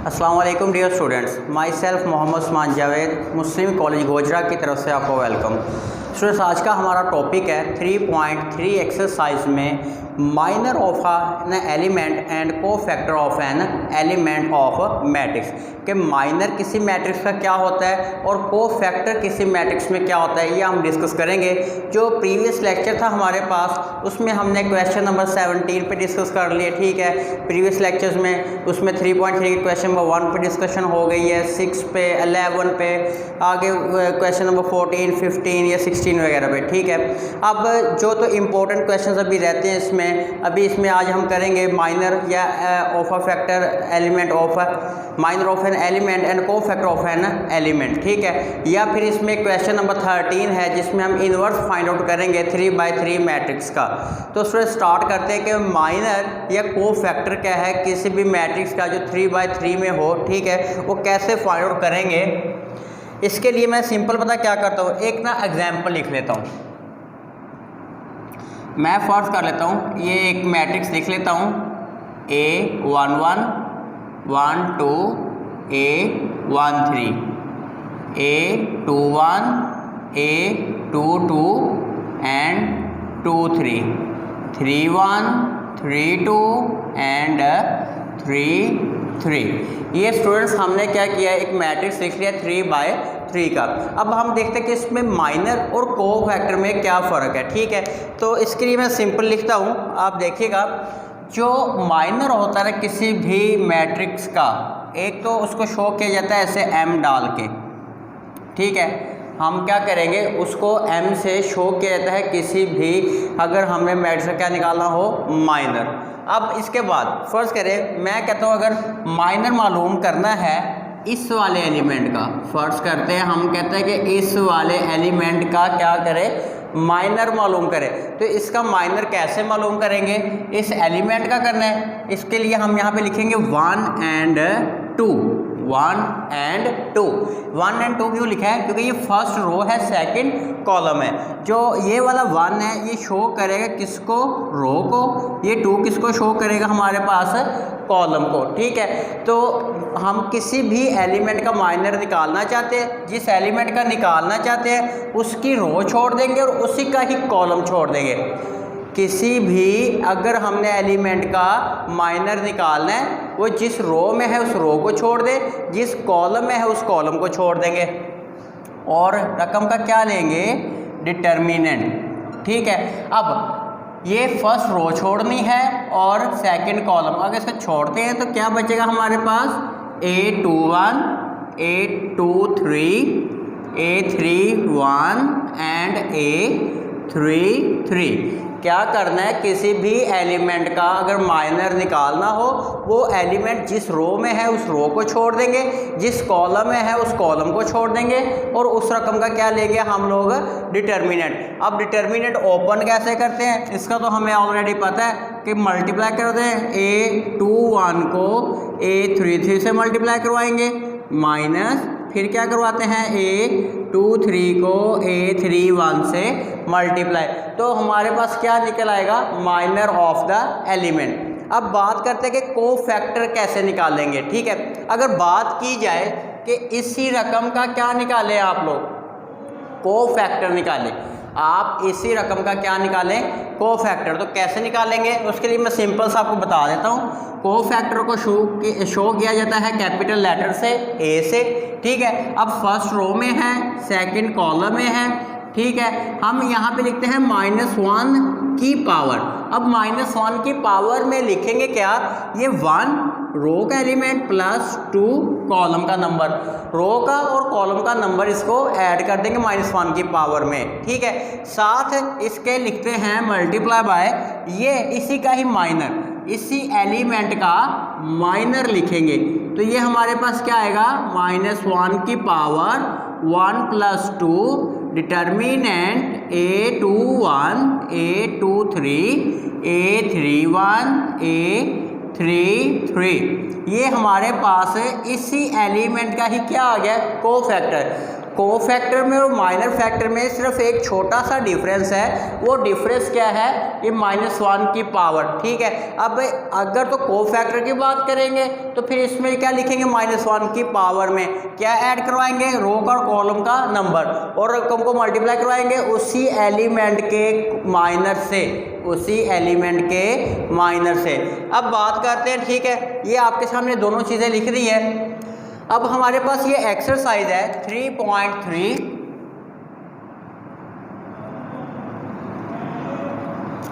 अस्सलाम वालेकुम dear students, myself Mohammad Usman Javed, Muslim college Gojra की तरफ से आपको वेलकम। स्टूडेंट्स, आज का हमारा टॉपिक है 3.3 एक्सरसाइज में minor of an element and cofactor of an element of matrix कि माइनर किसी मैट्रिक्स का क्या होता है और कोफैक्टर किसी मैट्रिक्स में क्या होता है, ये हम डिस्कस करेंगे। जो प्रीवियस लेक्चर था हमारे पास उसमें हमने क्वेश्चन नंबर 17 पे डिस्कस कर लिए, ठीक है। प्रीवियस लेक्चर्स में उसमें 3.3 के क्वेश्चन नंबर 1 पे डिस्कशन हो गई है, 6 पे, 11 पे, आगे क्वेश्चन नंबर 14, 15 या 16 वगैरह पे, ठीक है। अब जो तो इम्पोर्टेंट क्वेश्चन अभी रहते हैं इसमें आज हम करेंगे माइनर या of a factor element of minor of an element and को फैक्टर ऑफ एन एलिमेंट, ठीक है। या फिर इसमें क्वेश्चन नंबर 13 है जिसमें हम इन्वर्स फाइंड आउट करेंगे 3/3 मैट्रिक्स का। तो उसमें स्टार्ट करते हैं कि माइनर या को फैक्टर क्या है किसी भी मैट्रिक्स का जो 3/3 में हो, ठीक है, वो कैसे फाइंड आउट करेंगे। इसके लिए मैं सिंपल पता क्या करता हूँ, एक ना एग्जाम्पल लिख लेता हूँ। मैं फर्स्ट कर लेता हूँ, ये एक मैट्रिक्स लिख लेता हूँ A11 1 2 A13 A21 A22 and 23 31 32 and 33। ये स्टूडेंट्स हमने क्या किया है, एक मैट्रिक्स लिख लिया 3/3 का। अब हम देखते हैं कि इसमें माइनर और को फैक्टर में क्या फ़र्क है, ठीक है। तो इसके लिए मैं सिंपल लिखता हूँ, आप देखिएगा। जो माइनर होता है किसी भी मैट्रिक्स का, एक तो उसको शो किया जाता है ऐसे m डाल के, ठीक है। हम क्या करेंगे, उसको m से शो किया जाता है किसी भी, अगर हमें मैट्रिक्स का क्या निकालना हो, माइनर। अब इसके बाद फर्स्ट करें, मैं कहता हूँ अगर माइनर मालूम करना है इस वाले एलिमेंट का, फर्स्ट करते हैं, हम कहते हैं कि इस वाले एलिमेंट का क्या करें, माइनर मालूम करें। तो इसका माइनर कैसे मालूम करेंगे, इस एलिमेंट का करना है। इसके लिए हम यहाँ पे लिखेंगे 1 एंड 2 1 एंड 2 1 एंड 2 क्यों लिखा है, क्योंकि ये फर्स्ट रो है, सेकंड कॉलम है। जो ये वाला 1 है ये शो करेगा किसको, रो को, ये 2 किसको शो करेगा, हमारे पास कॉलम को, ठीक है। तो हम किसी भी एलिमेंट का माइनर निकालना चाहते हैं, जिस एलिमेंट का निकालना चाहते हैं उसकी रो छोड़ देंगे और उसी का ही कॉलम छोड़ देंगे। किसी भी अगर हमने एलिमेंट का माइनर निकालना है, वो जिस रो में है उस रो को छोड़ दे, जिस कॉलम में है उस कॉलम को छोड़ देंगे, और रकम का क्या लेंगे, डिटर्मिनेंट, ठीक है। अब ये फर्स्ट रो छोड़नी है और सेकंड कॉलम, अगर इसको छोड़ते हैं तो क्या बचेगा हमारे पास, A21 A23 A31 and A33। क्या करना है, किसी भी एलिमेंट का अगर माइनर निकालना हो, वो एलिमेंट जिस रो में है उस रो को छोड़ देंगे, जिस कॉलम में है उस कॉलम को छोड़ देंगे, और उस रकम का क्या लेंगे हम लोग, डिटर्मिनेंट। अब डिटर्मिनेंट ओपन कैसे करते हैं, इसका तो हमें ऑलरेडी पता है कि मल्टीप्लाई करते हैं। A21 को A33 से मल्टीप्लाई करवाएंगे, माइनस फिर क्या करवाते हैं, A23 को A31 से मल्टीप्लाई। तो हमारे पास क्या निकल आएगा, माइनर ऑफ द एलिमेंट। अब बात करते हैं कि को फैक्टर कैसे निकालेंगे, ठीक है। अगर बात की जाए कि इसी रकम का क्या निकालें आप लोग, को फैक्टर निकालें, आप इसी रकम का क्या निकालें, को फैक्टर। तो कैसे निकालेंगे, उसके लिए मैं सिंपल सा आपको बता देता हूँ। को फैक्टर को शो किया जाता है कैपिटल लेटर से, A से, ठीक है। अब फर्स्ट रो में है, सेकंड कॉलम में है, ठीक है। हम यहाँ पे लिखते हैं -1 की पावर। अब -1 की पावर में लिखेंगे क्या, ये 1 रो का एलिमेंट प्लस 2 कॉलम का नंबर, रो का और कॉलम का नंबर इसको ऐड कर देंगे -1 की पावर में, ठीक है। साथ इसके लिखते हैं मल्टीप्लाई बाय ये इसी का ही माइनर, इसी एलिमेंट का माइनर लिखेंगे। तो ये हमारे पास क्या आएगा, -1 की power 1 + 2 determinant A21 A23 A31 A33। ये हमारे पास इसी एलिमेंट का ही क्या आ गया, को फैक्टर। कोफैक्टर में और माइनर फैक्टर में सिर्फ एक छोटा सा डिफरेंस है। वो डिफरेंस क्या है? ये -1 की पावर, ठीक है। अब अगर तो कोफैक्टर की बात करेंगे तो फिर इसमें क्या लिखेंगे? -1 की पावर में क्या ऐड करवाएंगे? रो का और कॉलम का नंबर, और रकम को मल्टीप्लाई करवाएंगे उसी एलिमेंट के माइनर से, उसी एलिमेंट के माइनर से। अब बात करते हैं, ठीक है, ये आपके सामने दोनों चीज़ें लिख दी हैं। अब हमारे पास ये एक्सरसाइज है 3.3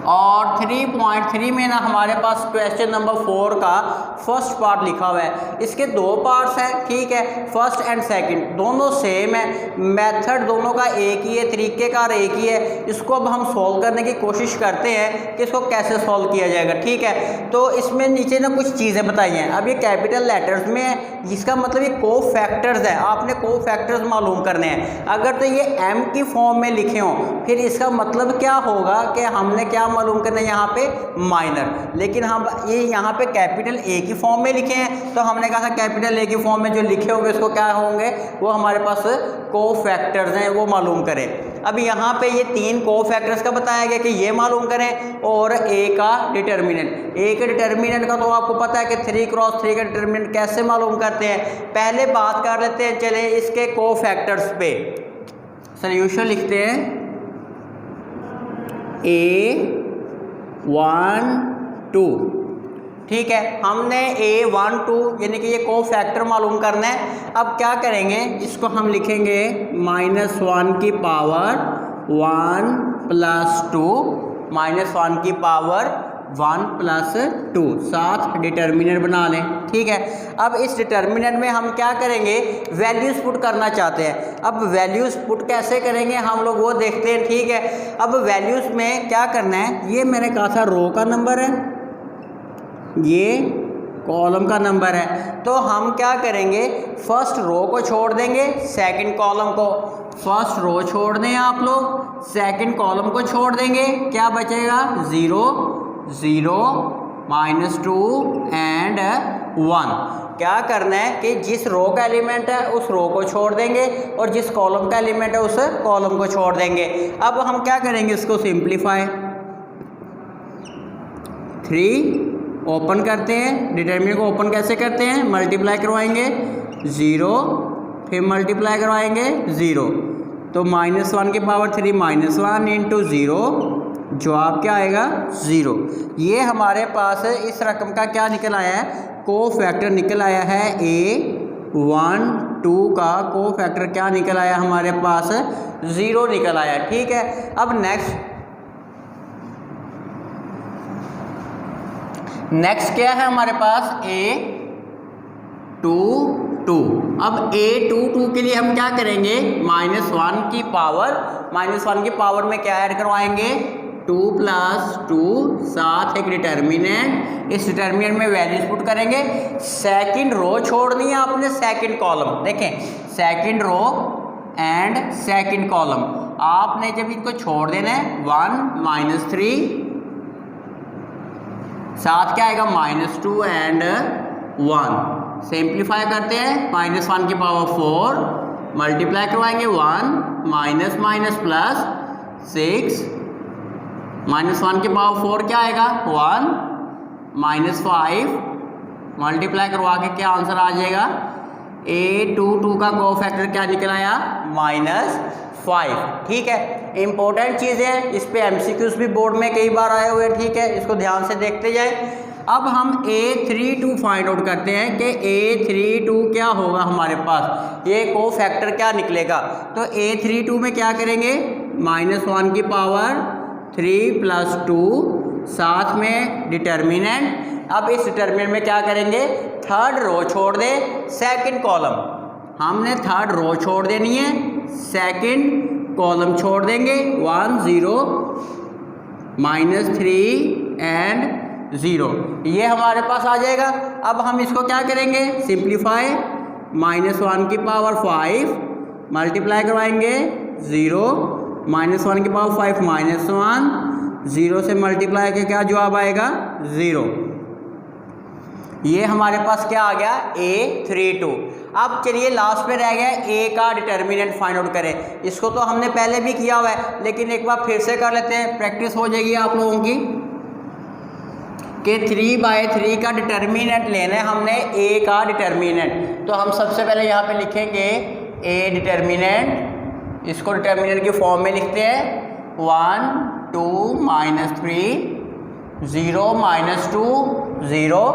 और 3.3 में ना हमारे पास क्वेश्चन नंबर 4 का फर्स्ट पार्ट लिखा हुआ है। इसके दो पार्ट्स हैं, ठीक है, फर्स्ट एंड सेकंड, दोनों सेम है, मेथड दोनों का एक ही है, तरीक़ेकार एक ही है। इसको अब हम सॉल्व करने की कोशिश करते हैं कि इसको कैसे सॉल्व किया जाएगा, ठीक है। तो इसमें नीचे ना कुछ चीज़ें बताई हैं। अब ये कैपिटल लेटर्स में है, जिसका मतलब ये कोफैक्टर्स है, आपने कोफैक्टर्स मालूम करने हैं। अगर तो ये m की फॉर्म में लिखे हों फिर इसका मतलब क्या होगा कि हमने क्या मालूम करना है यहाँ पे? माइनर। लेकिन हम ये यहाँ पे कैपिटल ए की फॉर्म में लिखे हैं, तो हमने कहा था कैपिटल ए की फॉर्म में जो लिखे होंगे उसको क्या होंगे? वो हमारे पास कोफैक्टर्स हैं, वो मालूम करें। अब यहाँ पे ये 3 कोफैक्टर्स का बताया गया कि ये मालूम करें, और ए का डिटर्मिनेंट। ए के डिटर्मिनेंट का तो आपको पता है कि 3 × 3 का डिटर्मिनेंट कैसे मालूम करते हैं। पहले बात कर लेते हैं, चले इसके कोफैक्टर्स पे। सॉल्यूशन लिखते हैं A1 2, ठीक है। हमने A1 2 यानी कि ये कोफैक्टर मालूम करना है। अब क्या करेंगे? इसको हम लिखेंगे -1 की पावर 1 + 2, -1 की पावर 1 + 2, साथ डिटर्मिनेंट बना लें, ठीक है। अब इस डिटर्मिनेंट में हम क्या करेंगे? वैल्यूज़ पुट करना चाहते हैं। अब वैल्यूज़ पुट कैसे करेंगे हम लोग वो देखते हैं, ठीक है। अब वैल्यूज़ में क्या करना है? ये मैंने कहा था रो का नंबर है, ये कॉलम का नंबर है, तो हम क्या करेंगे? फर्स्ट रो को छोड़ देंगे, सेकंड कॉलम को। फर्स्ट रो छोड़ दें आप लोग, सेकंड कॉलम को छोड़ देंगे, क्या बचेगा? 0 0 -2 एंड 1। क्या करना है कि जिस रो का एलिमेंट है उस रो को छोड़ देंगे, और जिस कॉलम का एलिमेंट है उस कॉलम को छोड़ देंगे। अब हम क्या करेंगे? इसको सिंप्लीफाई, 3 ओपन करते हैं, डिटर्मिनेंट को ओपन कैसे करते हैं? मल्टीप्लाई करवाएंगे 0, फिर मल्टीप्लाई करवाएंगे 0, तो -1 की पावर 3 -1 × 0, जवाब क्या आएगा? 0। ये हमारे पास इस रकम का क्या निकल आया है? कोफैक्टर निकल आया है। A1 2 का कोफैक्टर क्या निकल आया हमारे पास? 0 निकल आया, ठीक है। अब नेक्स्ट क्या है हमारे पास? A2 2। अब A2 2 के लिए हम क्या करेंगे? -1 की पावर में क्या ऐड करवाएंगे? 2 + 2, साथ एक डिटर्मिनेंट। इस डिटर्मिनेंट में वैल्यूज पुट करेंगे। सेकंड रो छोड़नी है आपने, सेकंड कॉलम देखें, second row and second column आपने जब इनको छोड़ देना है 1 -3, साथ क्या आएगा? -2 एंड 1। सिंप्लीफाई करते हैं, -1 की पावर 4, मल्टीप्लाई करवाएंगे 1 माइनस प्लस 6, -1 की पावर 4 क्या आएगा? 1 -5, मल्टीप्लाई करवा के क्या आंसर आ जाएगा? A2 2 का कोफैक्टर क्या निकल आया? -5, ठीक है। इंपॉर्टेंट चीज़ें हैं, इस पे MCQs भी बोर्ड में कई बार आए हुए हैं, ठीक है, इसको ध्यान से देखते जाए। अब हम A32 फाइंड आउट करते हैं कि A32 क्या होगा हमारे पास, ये कोफैक्टर क्या निकलेगा। तो A32 में क्या करेंगे? -1 की पावर 3 + 2, साथ में डिटर्मिनेंट। अब इस डिटर्मिनेंट में क्या करेंगे? थर्ड रो छोड़ दे, सेकंड कॉलम, हमने थर्ड रो छोड़ देनी है, सेकंड कॉलम छोड़ देंगे 1 0 -3 एंड 0, ये हमारे पास आ जाएगा। अब हम इसको क्या करेंगे? सिंप्लीफाई, -1 की पावर 5, मल्टीप्लाई करवाएंगे 0, -1 की पावर 5 -1, 0 से मल्टीप्लाई के क्या जवाब आएगा? 0। ये हमारे पास क्या आ गया A32। अब चलिए लास्ट में रह गया ए का डिटर्मिनेंट फाइंड आउट करें। इसको तो हमने पहले भी किया हुआ है, लेकिन एक बार फिर से कर लेते हैं, प्रैक्टिस हो जाएगी आप लोगों की कि 3/3 का डिटर्मिनेंट लेना है हमने ए का डिटर्मिनेंट। तो हम सबसे पहले यहाँ पे लिखेंगे ए डिटर्मिनेंट, इसको डिटर्मिनेंट की फॉर्म में लिखते हैं 1 2 -3 0 -2 0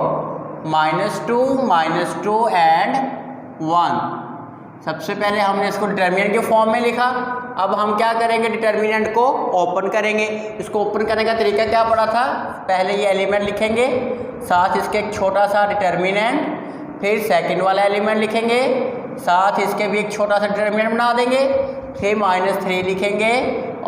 -2 एंड 1। सबसे पहले हमने इसको डिटर्मिनेंट के फॉर्म में लिखा। अब हम क्या करेंगे, डिटर्मिनेंट को ओपन करेंगे। इसको ओपन करने का तरीका क्या पड़ा था, पहले ये एलिमेंट लिखेंगे, साथ इसके एक छोटा सा डिटर्मिनेंट, फिर सेकंड वाला एलिमेंट लिखेंगे, साथ इसके भी एक छोटा सा डिटर्मिनेंट बना देंगे, फिर -3 लिखेंगे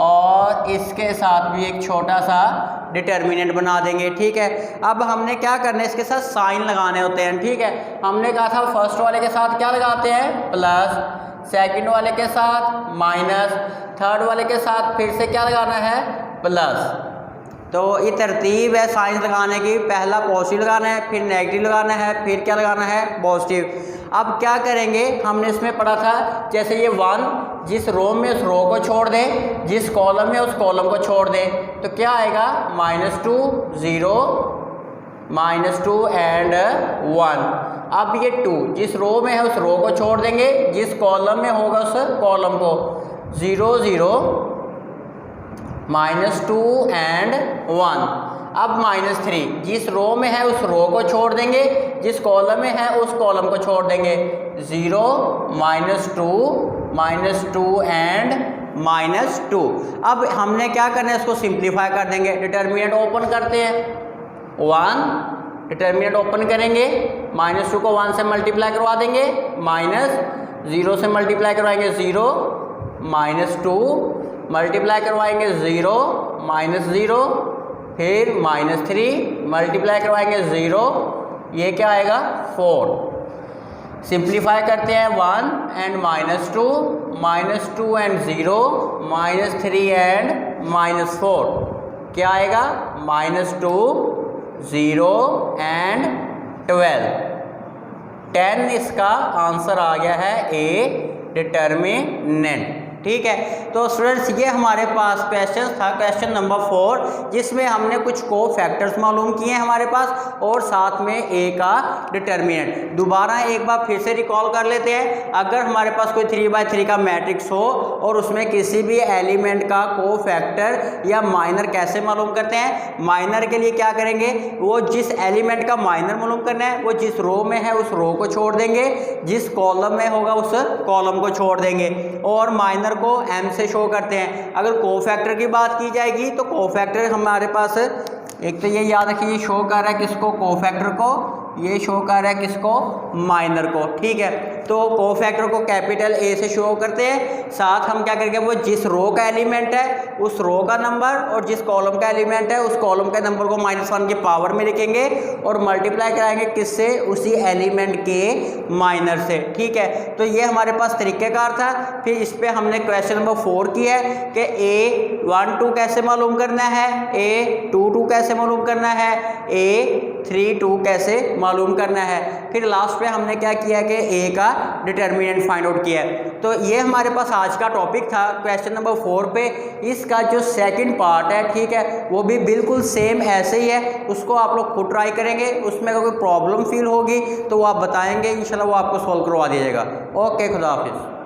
और इसके साथ भी एक छोटा सा डिटर्मिनेंट बना देंगे। ठीक है, अब हमने क्या करना है, इसके साथ साइन लगाने होते हैं। ठीक है, हमने कहा था फर्स्ट वाले के साथ क्या लगाते हैं प्लस, सेकंड वाले के साथ माइनस, थर्ड वाले के साथ फिर से क्या लगाना है प्लस। तो ये तरतीब है साइन लगाने की, पहला पॉजिटिव लगाना है, फिर नेगेटिव लगाना है, फिर क्या लगाना है पॉजिटिव। अब क्या करेंगे, हमने इसमें पढ़ा था जैसे ये 1 जिस रो में उस रो को छोड़ दे, जिस कॉलम में उस कॉलम को छोड़ दे, तो क्या आएगा -2 0 -2 एंड 1। अब ये 2 जिस रो में है उस रो को छोड़ देंगे, जिस कॉलम में होगा उस कॉलम को 0 0 -2 एंड 1। अब -3 जिस रो में है उस रो को छोड़ देंगे, जिस कॉलम में है उस कॉलम को छोड़ देंगे 0 -2 एंड -2। अब हमने क्या करना है, इसको सिंप्लीफाई कर देंगे। डिटर्मिनेंट ओपन करते हैं 1, डिटर्मिनेंट ओपन करेंगे, -2 को 1 से मल्टीप्लाई करवा देंगे, -0 से मल्टीप्लाई करवाएंगे 0 -2 मल्टीप्लाई करवाएंगे 0 -0 फिर -3 मल्टीप्लाई करवाएंगे 0, ये क्या आएगा 4। सिंप्लीफाई करते हैं 1 एंड -2 एंड 0 -3 एंड -4, क्या आएगा -2 0 एंड 12। 10 इसका आंसर आ गया है ए डिटर्मिनेंट। ठीक है, तो स्टूडेंट्स ये हमारे पास क्वेश्चन था, क्वेश्चन नंबर 4, जिसमें हमने कुछ को फैक्टर्स मालूम किए हैं हमारे पास और साथ में ए का डिटर्मिनेंट। दोबारा एक बार फिर से रिकॉल कर लेते हैं। अगर हमारे पास कोई 3/3 का मैट्रिक्स हो और उसमें किसी भी एलिमेंट का को फैक्टर या माइनर कैसे मालूम करते हैं, माइनर के लिए क्या करेंगे, वो जिस एलिमेंट का माइनर मालूम करना है वो जिस रो में है उस रो को छोड़ देंगे, जिस कॉलम में होगा उस कॉलम को छोड़ देंगे, और माइनर को m से शो करते हैं। अगर कोफैक्टर की बात की जाएगी तो कोफैक्टर हमारे पास एक तो ये याद रखिए, ये शो कर रहा है किसको, कोफैक्टर को, ये शो कर रहा है किसको, माइनर को। ठीक है, तो कोफैक्टर को कैपिटल ए से शो करते हैं, साथ हम क्या करेंगे, वो जिस रो का एलिमेंट है उस रो का नंबर और जिस कॉलम का एलिमेंट है उस कॉलम के नंबर को -1 की पावर में लिखेंगे और मल्टीप्लाई कराएंगे किससे, उसी एलिमेंट के माइनर से। ठीक है, तो ये हमारे पास तरीक़ेकार था। फिर इस पर हमने क्वेश्चन नंबर 4 किया है कि A12 कैसे मालूम करना है, A22 कैसे मालूम करना है, A32 कैसे मालूम करना है। फिर लास्ट पे हमने क्या किया कि ए का डिटर्मिनेंट फाइंड आउट किया है। तो ये हमारे पास आज का टॉपिक था क्वेश्चन नंबर 4 पे। इसका जो सेकंड पार्ट है, ठीक है, वो भी बिल्कुल सेम ऐसे ही है, उसको आप लोग खुद ट्राई करेंगे। उसमें अगर कोई प्रॉब्लम फील होगी तो वो आप बताएंगे, इंशाल्लाह वो आपको सॉल्व करवा दिया जाएगा। ओके, खुदा हाफिज़।